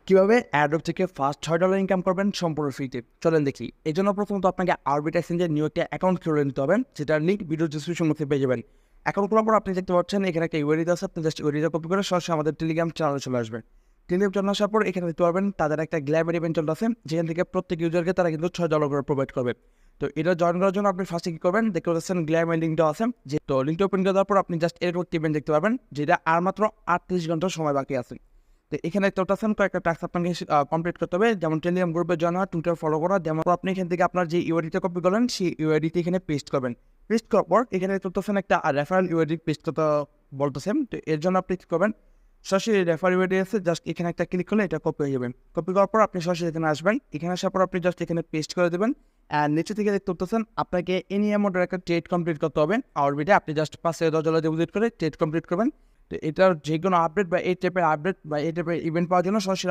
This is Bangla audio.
কীভাবে অ্যাডোব থেকে ফার্স্ট $6 ইনকাম করবেন সম্পূর্ণ ফ্রিতে, চলেন দেখি। এই জন্য প্রথমত আপনাকে আরবিট এক্সচেঞ্জের নিউ একটা অ্যাকাউন্ট খুলে নিতে হবে, যেটার লিঙ্ক ভিডিও ডিসক্রিপশন মধ্যে পেয়ে যাবেন। অ্যাকাউন্ট খোলার পর আপনি দেখতে পাচ্ছেন এখানে একটা ইউআইডি আছে, আপনি জাস্ট ইউআইডিটা কপি করে সরাসরি আমাদের টেলিগ্রাম চ্যানেলে চলে আসবেন। টেলিগ্রাম চ্যানেল আসার পর এখানে দেখতে পারবেন তাদের একটা গ্ল্যামার ইভেন্ট চলতেছে, যেখান থেকে প্রত্যেক ইউজারকে তারা কিন্তু $6 করে প্রোভাইড করবে। তো এটা জয়েন করার জন্য আপনি ফার্স্টে কী করবেন, দেখতে পাচ্ছেন গ্ল্যামার লিঙ্কটা আছে, যে তো লিঙ্কটা ওপেন করে দেওয়ার পর আপনি জাস্ট এরকম একটা ইভেন্ট দেখতে পাবেন, যেটা আর মাত্র 38 ঘন্টার সময় বাকি আছে। তো এখানে টোটাল কয়েকটা টাস্ক আপনাকে কমপ্লিট করতে হবে, যেমন টেলিগ্রাম গ্রুপে জয়েন হওয়া, টুইটার ফলো করা। যেমন আপনি এখান থেকে আপনার যে ইউআইডিটা কপি করলেন সেই ইউআইডিটি এখানে পেস্ট করবেন। পেস্ট করার পর এখানে টোটাল একটা রেফারেল ইউআইডি পেস্ট করতে বলতেছেন। তো এর জন্য আপনি কী করবেন, সরাসরি রেফার ইউআইডি আছে, জাস্ট এখানে একটা ক্লিক করলে এটা কপি হয়ে যাবে। কপি করার পর আপনি সরাসরি এখানে আসবেন, এখানে আসার পর আপনি জাস্ট এখানে পেস্ট করে দেবেন। আর নিচে থেকে দেখতে পাচ্ছেন আপনাকে এনি অ্যামাউন্টের একটা ট্রেড কমপ্লিট করতে হবে। আরবিটে আপনি জাস্ট $5 থেকে $10 ডিপোজিট করে ট্রেড কমপ্লিট করবেন। তো এটার যে কোনো আপডেট বা এই টাইপের আপডেট বা এই টাইপের ইভেন্ট পাওয়ার জন্য সরাসরি